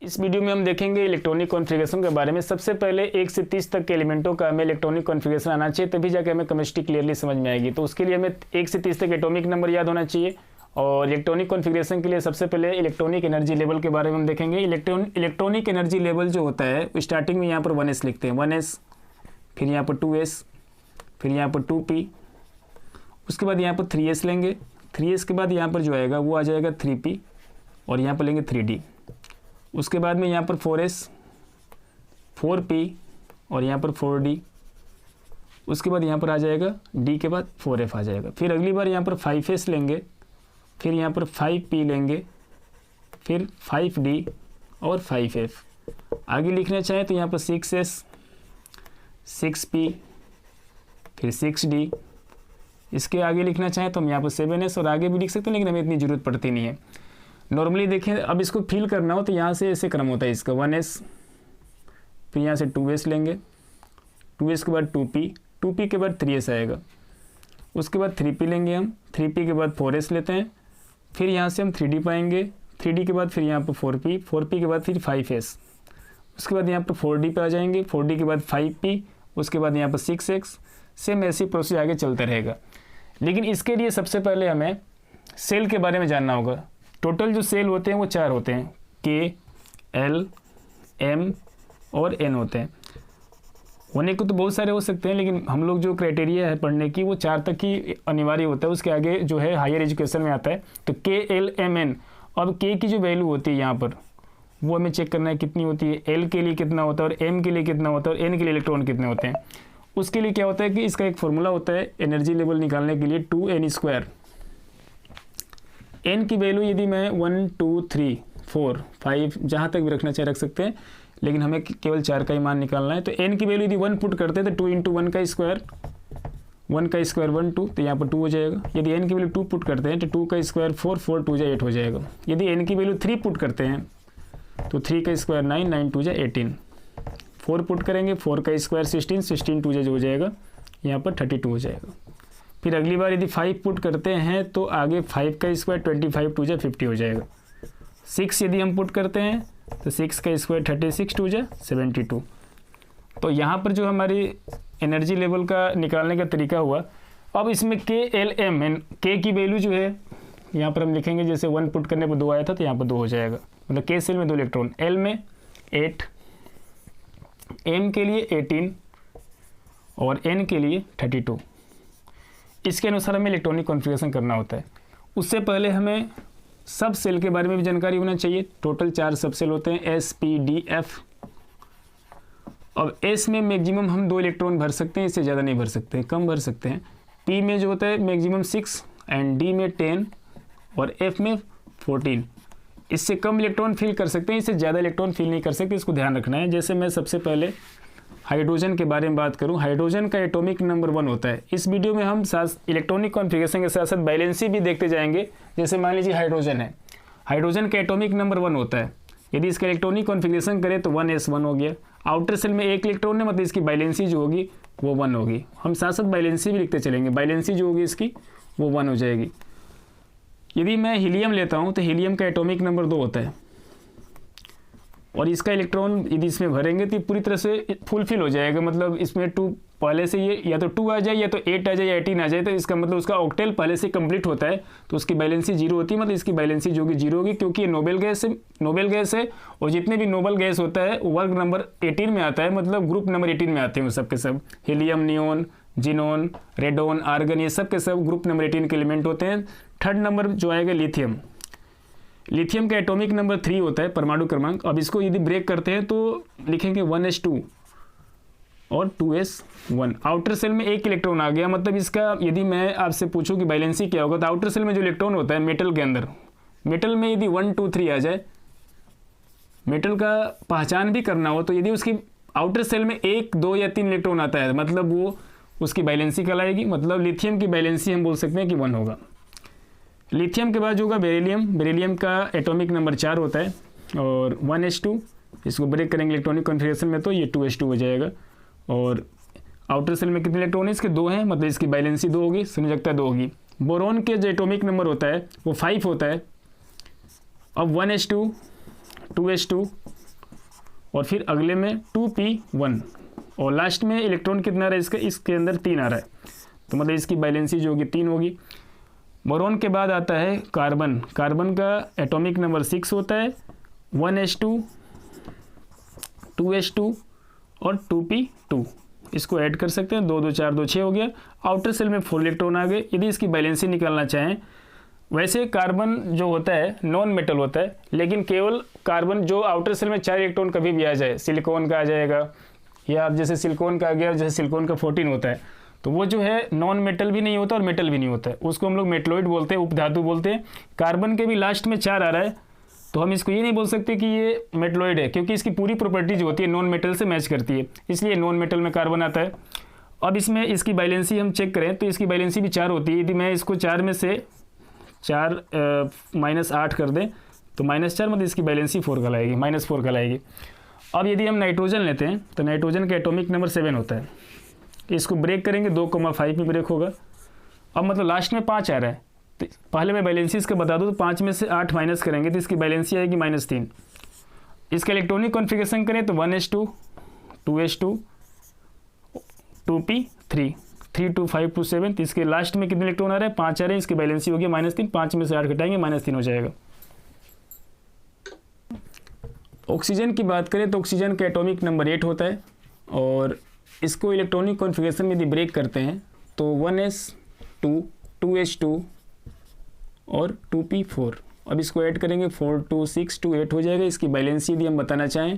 इस वीडियो में हम देखेंगे इलेक्ट्रॉनिक कॉन्फ़िगरेशन के बारे में। सबसे पहले 1 से 30 तक के एलिमेंटों का हमें इलेक्ट्रॉनिक कॉन्फ़िगरेशन आना चाहिए, तभी जाकर हमें केमिस्ट्री क्लियरली समझ में आएगी। तो उसके लिए हमें 1 से 30 तक एटॉमिक नंबर याद होना चाहिए। और इलेक्ट्रॉनिक कॉन्फ़िगरेशन के लिए सबसे पहले इलेक्ट्रॉनिक एनर्जी लेवल के बारे में हम देखेंगे। इलेक्ट्रॉनिक एनर्जी लेवल जो होता है स्टार्टिंग में यहाँ पर 1s लिखते हैं, 1s, फिर यहाँ पर 2s, फिर यहाँ पर 2p, उसके बाद यहाँ पर 3s लेंगे। 3s के बाद यहाँ पर जो आएगा वो आ जाएगा 3p और यहाँ पर लेंगे 3d। उसके बाद में यहाँ पर 4s, 4p और यहाँ पर 4d। उसके बाद यहाँ पर आ जाएगा d के बाद 4f आ जाएगा। फिर अगली बार यहाँ पर 5s लेंगे, फिर यहाँ पर 5p लेंगे, फिर 5d और 5f। आगे लिखना चाहें तो यहाँ पर 6s, 6p, फिर 6d। इसके आगे लिखना चाहें तो हम यहाँ पर 7s और आगे भी लिख सकते हैं, लेकिन हमें इतनी ज़रूरत पड़ती नहीं है। नॉर्मली देखें, अब इसको फिल करना हो तो यहाँ से ऐसे क्रम होता है इसका, 1s, फिर यहाँ से 2s लेंगे, 2s के बाद 2p, 2p के बाद 3s आएगा। उसके बाद 3p लेंगे हम, 3p के बाद 4s लेते हैं, फिर यहाँ से हम 3d पाएंगे, 3d के बाद फिर यहाँ पर 4p, 4p के बाद फिर 5s। उसके बाद यहाँ पर 4d पे आ जाएंगे, 4d के बाद 5p, उसके बाद यहाँ पर 6x। सेम ऐसी प्रोसेस आगे चलता रहेगा। लेकिन इसके लिए सबसे पहले हमें सेल के बारे में जानना होगा। टोटल जो सेल होते हैं वो 4 होते हैं, K, L, M और N होते हैं। होने को तो बहुत सारे हो सकते हैं, लेकिन हम लोग जो क्राइटेरिया है पढ़ने की वो 4 तक ही अनिवार्य होता है। उसके आगे जो है हायर एजुकेशन में आता है। तो K, L, M, N। अब K की जो वैल्यू होती है यहाँ पर वो हमें चेक करना है कितनी होती है, L के लिए कितना होता है और M के लिए कितना होता है और N के लिए इलेक्ट्रॉन कितने होते हैं। उसके लिए क्या होता है कि इसका एक फॉर्मूला होता है एनर्जी लेवल निकालने के लिए, 2n²। n की वैल्यू यदि मैं 1, 2, 3, 4, 5 जहाँ तक भी रखना चाहे रख सकते हैं, लेकिन हमें केवल 4 का ही मान निकालना है। तो n की वैल्यू यदि 1 पुट करते हैं तो 2 × 1 का स्क्वायर, 1 का स्क्वायर 1, 2, तो यहाँ पर 2 हो जाएगा। यदि n की वैल्यू 2 पुट करते हैं तो 2 का स्क्वायर 4, 4 2 8 हो जाएगा। यदि n की वैल्यू 3 पुट करते हैं तो 3 का स्क्वायर 9, 9 2 18। 4 पुट करेंगे, 4 का स्क्वायर 16, 16 2 जो हो जाएगा यहाँ पर 32 हो जाएगा। फिर अगली बार यदि 5 पुट करते हैं तो आगे 5 का स्क्वायर 25 2 50 हो जाएगा। 6 यदि हम पुट करते हैं तो 6 का स्क्वायर 36 2 72। तो यहाँ पर जो हमारी एनर्जी लेवल का निकालने का तरीका हुआ। अब इसमें K, L, M, N, K की वैल्यू जो है यहाँ पर हम लिखेंगे, जैसे 1 पुट करने पर 2 आया था तो यहाँ पर 2 हो जाएगा, मतलब K सेल में 2 इलेक्ट्रॉन, L में 8, M के लिए 18 और N के लिए 32। इसके अनुसार हमें इलेक्ट्रॉनिक कॉन्फ़िगरेशन करना होता है। उससे पहले हमें सब सेल के बारे में भी जानकारी होना चाहिए। टोटल 4 सब सेल होते हैं, S, P, D, F। अब S में मैक्सिमम हम 2 इलेक्ट्रॉन भर सकते हैं, इससे ज़्यादा नहीं भर सकते, कम भर सकते हैं। P में जो होता है मैक्सिमम 6 एंड D में 10 और F में 14। इससे कम इलेक्ट्रॉन फिल कर सकते हैं, इससे ज़्यादा इलेक्ट्रॉन फिल नहीं कर सकते, इसको ध्यान रखना है। जैसे मैं सबसे पहले हाइड्रोजन के बारे में बात करूं, हाइड्रोजन का एटॉमिक नंबर 1 होता है। इस वीडियो में हम इलेक्ट्रॉनिक कॉन्फ़िगरेशन के साथ साथ बैलेंसी भी देखते जाएंगे। जैसे मान लीजिए हाइड्रोजन है, हाइड्रोजन का एटॉमिक नंबर 1 होता है। यदि इसका इलेक्ट्रॉनिक कॉन्फ़िगरेशन करें तो 1s1 हो गया। आउटर सेल में 1 इलेक्ट्रॉन है, मतलब इसकी बैलेंसी जो होगी वो 1 होगी। हम साथ साथ बैलेंसी भी लिखते चलेंगे, बैलेंसी जो होगी इसकी वो 1 हो जाएगी। यदि मैं हीलियम लेता हूँ तो हीलियम का एटॉमिक नंबर 2 होता है और इसका इलेक्ट्रॉन यदि इसमें भरेंगे तो पूरी तरह से फुलफिल हो जाएगा। मतलब इसमें 2 पहले से ये या तो 2 आ जाए या तो 8 आ जाए या 18 आ जाए, तो इसका मतलब उसका ऑक्टेल पहले से कंप्लीट होता है, तो उसकी बैलेंसी 0 होती है। मतलब इसकी बैलेंसी जो होगी 0 होगी, क्योंकि ये नोबेल गैस है और जितने भी नोबेल गैस होता है वर्ग नंबर 18 में आता है, मतलब ग्रुप नंबर 18 में आते हैं वो सब के सब। Helium, neon, xenon, radon, argon, ये सब के सब ग्रुप नंबर 18 के एलिमेंट होते हैं। थर्ड नंबर जो आएगा लिथियम, लिथियम का एटॉमिक नंबर 3 होता है, परमाणु क्रमांक। अब इसको यदि ब्रेक करते हैं तो लिखेंगे 1s2 और 2s1। आउटर सेल में 1 इलेक्ट्रॉन आ गया, मतलब इसका यदि मैं आपसे पूछूं कि बैलेंसी क्या होगा, तो आउटर सेल में जो इलेक्ट्रॉन होता है मेटल के अंदर, मेटल में यदि 1, 2, 3 आ जाए, मेटल का पहचान भी करना हो, तो यदि उसकी आउटर सेल में 1, 2 या 3 इलेक्ट्रॉन आता है, मतलब वो उसकी बैलेंसी कहलाएगी। मतलब लिथियम की बैलेंसी हम बोल सकते हैं कि 1 होगा। लिथियम के बाद जो होगा बेरिलियम, बेरिलियम का एटॉमिक नंबर 4 होता है और 1s2। इसको ब्रेक करेंगे इलेक्ट्रॉनिक कॉन्फ़िगरेशन में तो ये 2s2 हो जाएगा। और आउटर सेल में कितने इलेक्ट्रॉन है, इसके 2 हैं, मतलब इसकी बैलेंसी 2 होगी, समझता 2 होगी। बोरोन के जो एटॉमिक नंबर होता है वो 5 होता है। अब 1s2, 2s2, और फिर अगले में 2p1 और लास्ट में इलेक्ट्रॉन कितना आ रहा है इसका, इसके अंदर 3 आ रहा है, तो मतलब इसकी वैलेंसी जो होगी 3 होगी। बोरॉन के बाद आता है कार्बन। कार्बन का एटॉमिक नंबर 6 होता है, 1s2 2s2 और 2p2। इसको ऐड कर सकते हैं, 2 2 4 2 6 हो गया। आउटर सेल में 4 इलेक्ट्रॉन आ गए। यदि इसकी बैलेंसी निकालना चाहें, वैसे कार्बन जो होता है नॉन मेटल होता है, लेकिन केवल कार्बन जो आउटर सेल में 4 इलेक्ट्रॉन कभी भी आ जाए, सिलिकॉन का आ जाएगा या अब जैसे सिलिकॉन का आ गया, जैसे सिलिकॉन का 14 होता है, तो वो जो है नॉन मेटल भी नहीं होता और मेटल भी नहीं होता है, उसको हम लोग मेटलॉइड बोलते हैं, उपधातु बोलते हैं। कार्बन के भी लास्ट में 4 आ रहा है, तो हम इसको ये नहीं बोल सकते कि ये मेटलॉइड है, क्योंकि इसकी पूरी प्रॉपर्टी जो होती है नॉन मेटल से मैच करती है, इसलिए नॉन मेटल में कार्बन आता है। अब इसमें इसकी बैलेंसी हम चेक करें तो इसकी बैलेंसी भी 4 होती है। यदि मैं इसको 4 में से 4 -8 कर दें तो -4, मतलब इसकी बैलेंसी 4 कहलाएगी, -4 कहलाएगी। अब यदि हम नाइट्रोजन लेते हैं तो नाइट्रोजन का एटॉमिक नंबर 7 होता है। इसको ब्रेक करेंगे 2,5 में ब्रेक होगा। अब मतलब लास्ट में 5 आ रहा है, तो पहले मैं बैलेंसी इसका बता दूँ तो 5 में से 8 माइनस करेंगे तो इसकी बैलेंसी आएगी -3। इसका इलेक्ट्रॉनिक कॉन्फ़िगरेशन करें तो 1s2 2s2 2p3 3 2 5 2 7। इसके लास्ट में कितने इलेक्ट्रॉन आ रहे हैं, 5 आ रहे हैं, इसकी बैलेंसी होगी -3। 5 में से 8 घटाएंगे -3 हो जाएगा। ऑक्सीजन की बात करें तो ऑक्सीजन का एटॉमिक नंबर 8 होता है और इसको इलेक्ट्रॉनिक कॉन्फ़िगरेशन में यदि ब्रेक करते हैं तो 1s2 2s2 और 2p4। अब इसको ऐड करेंगे 4 2 6 2 8 हो जाएगा। इसकी बैलेंसी यदि हम बताना चाहें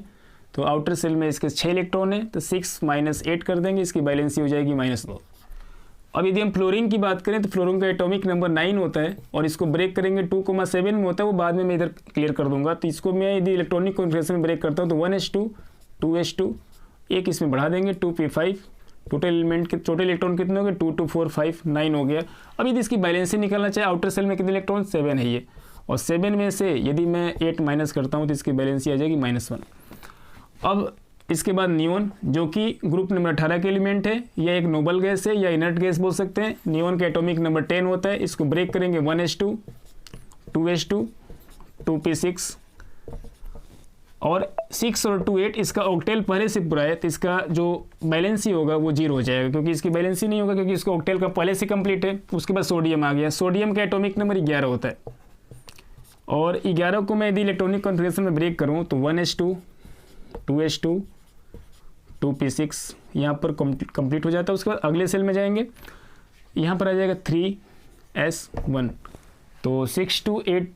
तो आउटर सेल में इसके 6 इलेक्ट्रॉन है, तो 6 - 8 कर देंगे, इसकी बैलेंसी हो जाएगी -2। अब यदि हम फ्लोरीन की बात करें तो फ्लोरीन का एटॉमिक नंबर 9 होता है और इसको ब्रेक करेंगे 2,7 में होता है, वो बाद में मैं इधर क्लियर कर दूंगा। तो इसको मैं यदि इलेक्ट्रॉनिक कॉन्फ़िगरेशन में ब्रेक करता हूँ तो 1s2 2s2 एक इसमें बढ़ा देंगे 2p5। टोटल एलिमेंट के टोटल इलेक्ट्रॉन कितने हो गए, 2 2 4 5 9 हो गया। अब यदि इसकी बैलेंसी निकालना चाहे, आउटर सेल में कितने इलेक्ट्रॉन, 7 है ये, और 7 में से यदि मैं 8 माइनस करता हूँ तो इसकी बैलेंसी आ जाएगी -1। अब इसके बाद नियोन, जो कि ग्रुप नंबर 18 के एलिमेंट है, यह एक नोबल गैस है या इनर्ट गैस बोल सकते हैं। नियोन का एटॉमिक नंबर 10 होता है। इसको ब्रेक करेंगे 1s2 2s2 2p6 और 6 और 2 8। इसका ऑक्टेल पहले से पूरा है, तो इसका जो बैलेंसी होगा वो 0 हो जाएगा, क्योंकि इसकी बैलेंसी नहीं होगा, क्योंकि इसका ऑक्टेल का पहले से कंप्लीट है। उसके बाद सोडियम आ गया। सोडियम का एटॉमिक नंबर 11 होता है और 11 को मैं यदि इलेक्ट्रॉनिक कॉन्फ़िगरेशन में ब्रेक करूँ तो 1s2 2s2 2p6 यहाँ पर कंप्लीट हो जाता है। उसके बाद अगले सेल में जाएंगे, यहाँ पर आ जाएगा 3s1, तो 6 2 8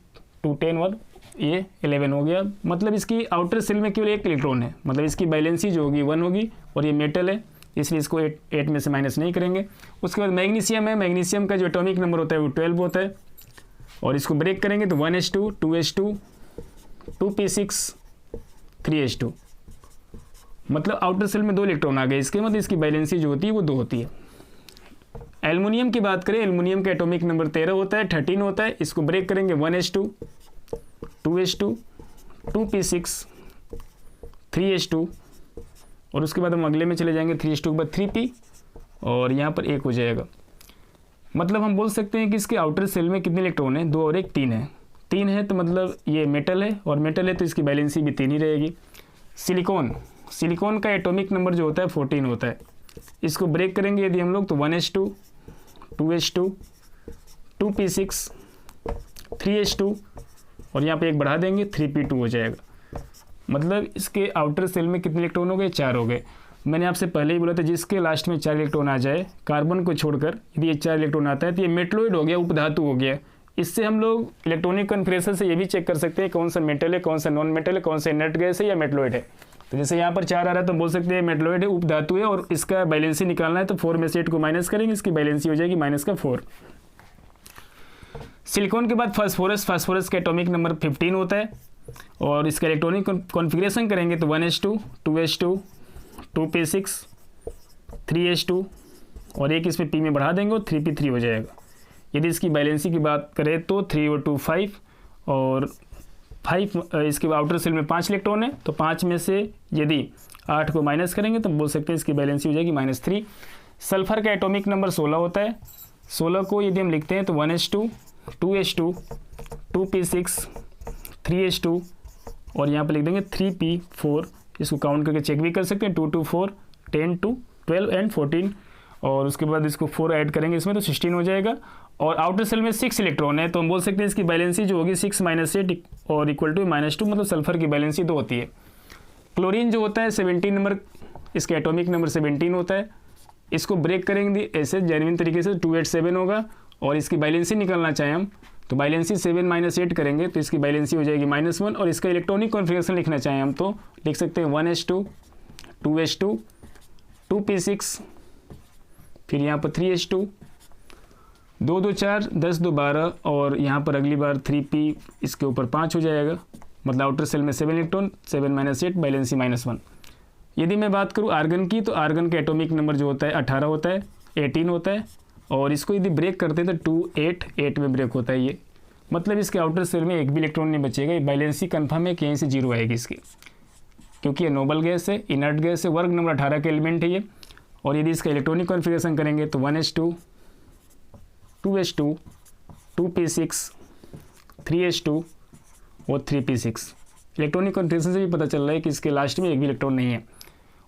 2 10 और ये 11 हो गया। मतलब इसकी आउटर सेल में केवल 1 इलेक्ट्रॉन है, मतलब इसकी बैलेंसी जो होगी 1 होगी और ये मेटल है, इसलिए इसको 8 में से माइनस नहीं करेंगे। उसके बाद मैग्नीशियम है। मैग्नीशियम का जो एटॉमिक नंबर होता है वो 12 होता है और इसको ब्रेक करेंगे तो 1s2 2s2 2p6 3s2, मतलब आउटर सेल में 2 इलेक्ट्रॉन आ गए इसके, मतलब इसकी बैलेंसी जो होती है वो 2 होती है। एल्युमिनियम की बात करें, एल्युमिनियम का एटॉमिक नंबर 13 होता है, 13 होता है। इसको ब्रेक करेंगे 1s2 2s2 2p6 3s2 और उसके बाद हम अगले में चले जाएंगे 3s2 के बाद 3p और यहाँ पर 1 हो जाएगा। मतलब हम बोल सकते हैं कि इसके आउटर सेल में कितने इलेक्ट्रॉन है, 2 और 1 3 है। 3 है तो मतलब ये मेटल है और मेटल है तो इसकी बैलेंसी भी 3 ही रहेगी। सिलिकॉन, सिलिकॉन का एटॉमिक नंबर जो होता है 14 होता है। इसको ब्रेक करेंगे यदि हम लोग तो 1s2 2s2 2p6 3s2 और यहाँ पे 1 बढ़ा देंगे 3p2 हो जाएगा। मतलब इसके आउटर सेल में कितने इलेक्ट्रॉन हो गए, 4 हो गए। मैंने आपसे पहले ही बोला था जिसके लास्ट में 4 इलेक्ट्रॉन आ जाए, कार्बन को छोड़कर यदि ये 4 इलेक्ट्रॉन आता है तो ये मेटलॉइड हो गया, उपधातु हो गया। इससे हम लोग इलेक्ट्रॉनिक कॉन्फ़िगरेशन से ये भी चेक कर सकते हैं कौन सा मेटल है, कौन सा नॉन मेटल है, कौन सा इनर्ट गैस है या मेटलॉइड है। तो जैसे यहाँ पर 4 आ रहा है तो बोल सकते हैं मेटलॉइड है, उपधातु है और इसका बैलेंसी निकालना है तो 4 में से 8 को माइनस करेंगे, इसकी बैलेंसी हो जाएगी -4। सिलिकॉन के बाद फास्फोरस, फास्फोरस का एटॉमिक नंबर 15 होता है और इसका इलेक्ट्रॉनिक कॉन्फ़िगरेशन करेंगे तो 1s2 2s2 2p6 3s2 और 1 इसमें p में बढ़ा देंगे और 3p3 हो जाएगा। यदि इसकी बैलेंसी की बात करें तो 3 और 2 5 और 5 इसके आउटर सेल में 5 इलेक्ट्रॉन है, तो 5 में से यदि 8 को माइनस करेंगे तो बोल सकते हैं इसकी बैलेंसी हो जाएगी -3। सल्फर का एटॉमिक नंबर 16 होता है। 16 को यदि हम लिखते हैं तो 1s2 2s2 2p6 3s2 और यहाँ पर लिख देंगे 3p4 इसको काउंट करके चेक भी कर सकते हैं, 2 2 4 10 2 12 एंड 14, और उसके बाद इसको 4 ऐड करेंगे इसमें तो 16 हो जाएगा। और आउटर सेल में 6 इलेक्ट्रॉन है, तो हम बोल सकते हैं इसकी बैलेंसी जो होगी 6 - 8 और इक्वल टू -2, मतलब सल्फर की बैलेंसी 2 होती है। क्लोरीन जो होता है 17 नंबर, इसका एटॉमिक नंबर 17 होता है। इसको ब्रेक करेंगे ऐसे जेन्युइन तरीके से, 287 होगा, और इसकी बैलेंसी निकालना चाहें हम तो बैलेंसी 7 - 8 करेंगे तो इसकी बैलेंसी हो जाएगी -1, और इसका इलेक्ट्रॉनिक कॉन्फ़िगरेशन लिखना चाहें हम तो लिख सकते हैं 1s2 2s2 2p6, फिर यहाँ पर 3s2 2 2 4 10 2 12, और यहाँ पर अगली बार 3p इसके ऊपर 5 हो जाएगा, मतलब आउटर सेल में 7 इलेक्ट्रॉन, 7 - 8 बैलेंसी -1। यदि मैं बात करूँ आर्गन की, तो आर्गन का एटॉमिक नंबर जो होता है 18 होता है, 18 होता है, और इसको यदि ब्रेक करते हैं तो 2 8 8 में ब्रेक होता है ये, मतलब इसके आउटर सेल में एक भी इलेक्ट्रॉन नहीं बचेगा। ये बैलेंसी कन्फर्म है कि यहीं से 0 आएगी इसकी, क्योंकि ये नोबल गैस है, इनर्ट गैस है, वर्ग नंबर 18 के एलिमेंट है ये। और यदि इसका इलेक्ट्रॉनिक कॉन्फ़िगरेशन करेंगे तो 1s2 2s2 2p6 3s2 और 3p6। इलेक्ट्रॉनिक कॉन्फ़िगरेशन से भी पता चल रहा है कि इसके लास्ट में एक भी इलेक्ट्रॉन नहीं है।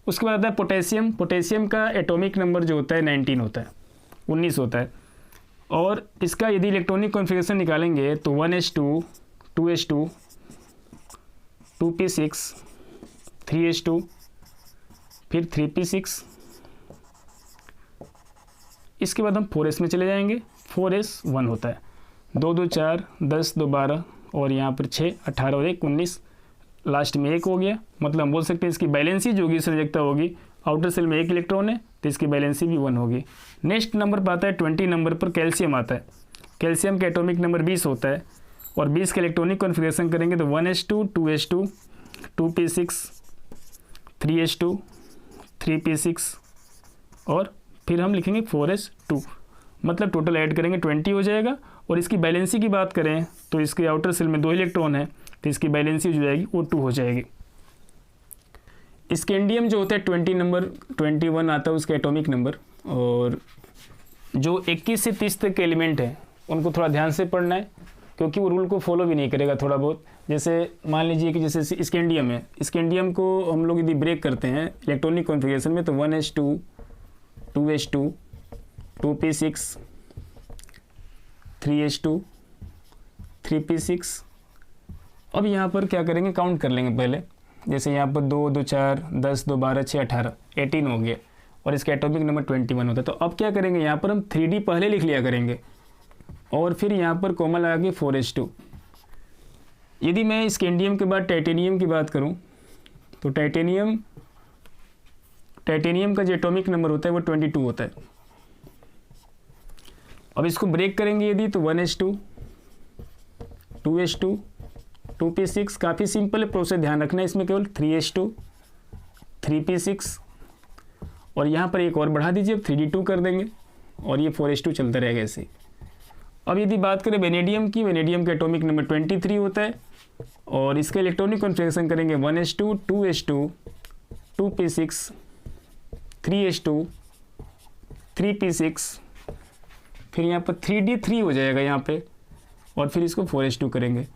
उसके बाद आता है पोटेशियम। पोटेशियम का एटॉमिक नंबर जो होता है 19 होता है, 19 होता है, और इसका यदि इलेक्ट्रॉनिक कॉन्फ़िगरेशन निकालेंगे तो 1s2 2s2 2p6 3s2 फिर 3p6, इसके बाद हम 4s में चले जाएंगे। 4s1 होता है, 2 2 4 10 2 12, और यहाँ पर 6 18 और 1 19, लास्ट में 1 हो गया, मतलब हम बोल सकते हैं इसकी बैलेंसी जो होगी संयोजकता होगी, आउटर सेल में 1 इलेक्ट्रॉन है तो इसकी बैलेंसी भी 1 होगी। नेक्स्ट नंबर पर आता है 20 नंबर पर कैल्शियम आता है। कैल्शियम का एटॉमिक नंबर 20 होता है, और 20 का इलेक्ट्रॉनिक कॉन्फ़िगरेशन करेंगे तो 1s2 2s2 2p6 3s2 3p6, और फिर हम लिखेंगे 4s2, मतलब टोटल ऐड करेंगे 20 हो जाएगा। और इसकी बैलेंसी की बात करें तो इसके आउटर सेल में 2 इलेक्ट्रॉन है तो इसकी बैलेंसी जो जाएगी वो 2 हो जाएगी। स्कैंडियम जो होता है 20 नंबर 21 आता है उसका एटॉमिक नंबर, और जो 21 से 30 तक के एलिमेंट हैं उनको थोड़ा ध्यान से पढ़ना है, क्योंकि वो रूल को फॉलो भी नहीं करेगा थोड़ा बहुत। जैसे मान लीजिए कि जैसे स्कैंडियम है, स्कैंडियम को हम लोग यदि ब्रेक करते हैं इलेक्ट्रॉनिक कॉन्फ़िगरेशन में तो 1s2 2s2 2p6 3s2 3p6। अब यहाँ पर क्या करेंगे, काउंट कर लेंगे पहले, जैसे यहाँ पर 2 2 4 10 2 12 6 18 18 हो गया, और इसका एटॉमिक नंबर 21 होता है। तो अब क्या करेंगे, यहाँ पर हम 3D पहले लिख लिया करेंगे, और फिर यहाँ पर कॉमन लगा के 4s2। यदि मैं स्कैंडियम के बाद टाइटेनियम की बात करूँ तो टाइटेनियम का जो एटॉमिक नंबर होता है वो 22 होता है। अब इसको ब्रेक करेंगे यदि तो 1s2 2s2 2p6, काफ़ी सिंपल है प्रोसेस, ध्यान रखना है इसमें केवल 3s2 3p6, और यहाँ पर एक और बढ़ा दीजिए, अब 3d2 कर देंगे, और ये 4s2 चलता रहेगा ऐसे। अब यदि बात करें वेनेडियम की, वेनेडियम का एटॉमिक नंबर 23 होता है, और इसका इलेक्ट्रॉनिक कॉन्फ़िगरेशन करेंगे 1s2 2s2 2p6 3s2 3p6, फिर यहाँ पर 3d3 हो जाएगा यहाँ पे, और फिर इसको 4s2 करेंगे।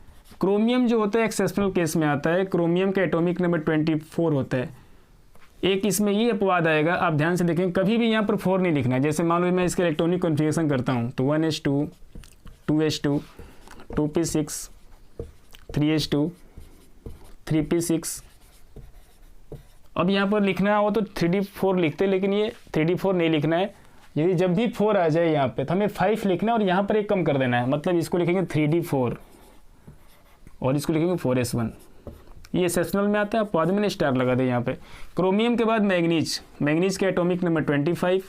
क्रोमियम जो होता है एक्सेप्शनल केस में आता है, क्रोमियम का एटॉमिक नंबर 24 होता है। एक इसमें ये अपवाद आएगा, आप ध्यान से देखें, कभी भी यहाँ पर 4 नहीं लिखना है। जैसे मान लो मैं इसका इलेक्ट्रॉनिक कॉन्फ़िगरेशन करता हूँ तो 1s2 2s2 2p6 3s2 3p6, अब यहाँ पर लिखना हो तो 3d4 लिखते, लेकिन ये 3d4 नहीं लिखना है। यदि जब भी 4 आ जाए यहाँ पे तो हमें 5 लिखना है, और यहाँ पर एक कम कर देना है, मतलब इसको लिखेंगे 3d4 और इसको लिखेंगे 4s1। ये एक्सेप्शनल में आता है, आप बाद में स्टार लगा दें यहाँ पे। क्रोमियम के बाद मैग्नीज, मैग्नीज का atomic number 25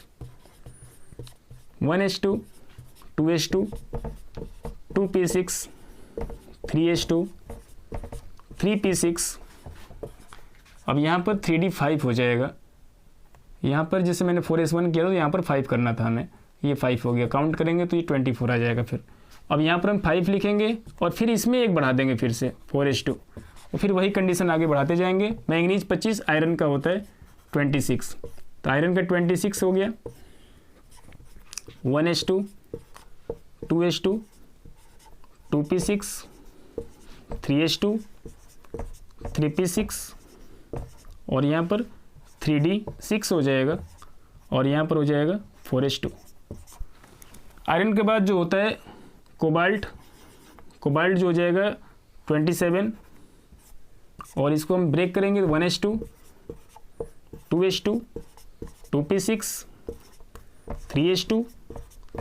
1s2 2s2 2p6 3s2 3p6, अब यहाँ पर 3d5 हो जाएगा। यहाँ पर जैसे मैंने 4s1 किया था तो यहाँ पर 5 करना था हमें, ये 5 हो गया, काउंट करेंगे तो ये 24 आ जाएगा। फिर अब यहाँ पर हम 5 लिखेंगे और फिर इसमें एक बढ़ा देंगे फिर से 4s2, और फिर वही कंडीशन आगे बढ़ाते जाएंगे। मैंगनीज 25, आयरन का होता है 26, तो आयरन का 26 हो गया। 1s2 2s2 2p6 3s2 3p6, और यहाँ पर 3D6 हो जाएगा और यहाँ पर हो जाएगा 4s2। आयरन के बाद जो होता है कोबाल्ट जो हो जाएगा 27 और इसको हम ब्रेक करेंगे 1s2 2s2 2p6 3s2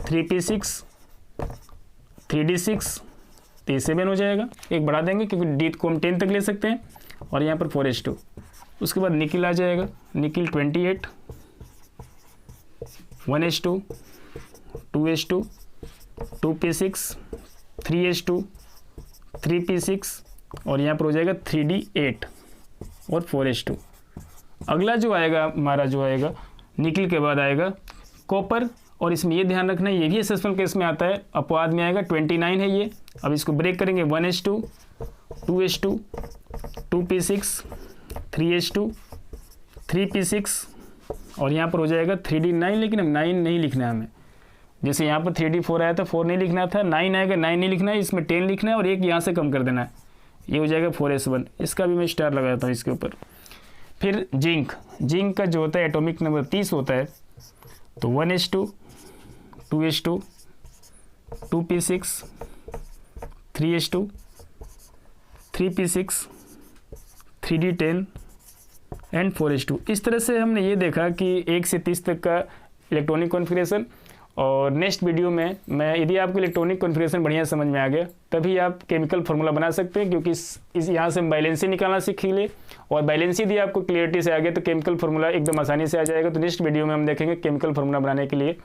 3p6 3d6 t7 हो जाएगा। एक बढ़ा देंगे क्योंकि डी को हम 10 तक ले सकते हैं और यहाँ पर 4s2। उसके बाद निकिल आ जाएगा, nickel 28 1s2 2s2 2p6 3s2 3p6 और यहाँ पर हो जाएगा 3d8 और 4s2। अगला जो आएगा हमारा जो आएगा निकिल के बाद आएगा कॉपर और इसमें ये ध्यान रखना है ये भी एसेसमेंट केस में आता है, अपवाद में आएगा 29 है ये। अब इसको ब्रेक करेंगे 1s2 2s2 2p6 3s2 3p6 और यहाँ पर हो जाएगा 3d9, लेकिन हम 9 नहीं लिखना है हमें। जैसे यहाँ पर 3d4 आया था 4 नहीं लिखना था, 9 आएगा 9 नहीं लिखना है, इसमें 10 लिखना है और एक यहाँ से कम कर देना है, ये हो जाएगा 4s1। इसका भी मैं स्टार लगा देता हूँ इसके ऊपर। फिर जिंक का जो होता है एटॉमिक नंबर 30 होता है, तो 1s2 2s2 2p6 3s2 3p6 3d10 and 4s2। इस तरह से हमने ये देखा कि 1 से 30 तक का इलेक्ट्रॉनिक कॉन्फ़िगरेशन। और नेक्स्ट वीडियो में मैं यदि आपको इलेक्ट्रॉनिक कॉन्फ़िगरेशन बढ़िया समझ में आ गया तभी आप केमिकल फार्मूला बना सकते हैं, क्योंकि इस यहाँ से हम बैलेंसी निकालना सीख ले और बैलेंसी यदि आपको क्लियरिटी से आ गया तो केमिकल फार्मूला एकदम आसानी से आ जाएगा। तो नेक्स्ट वीडियो में हम देखेंगे केमिकल फार्मूला बनाने के लिए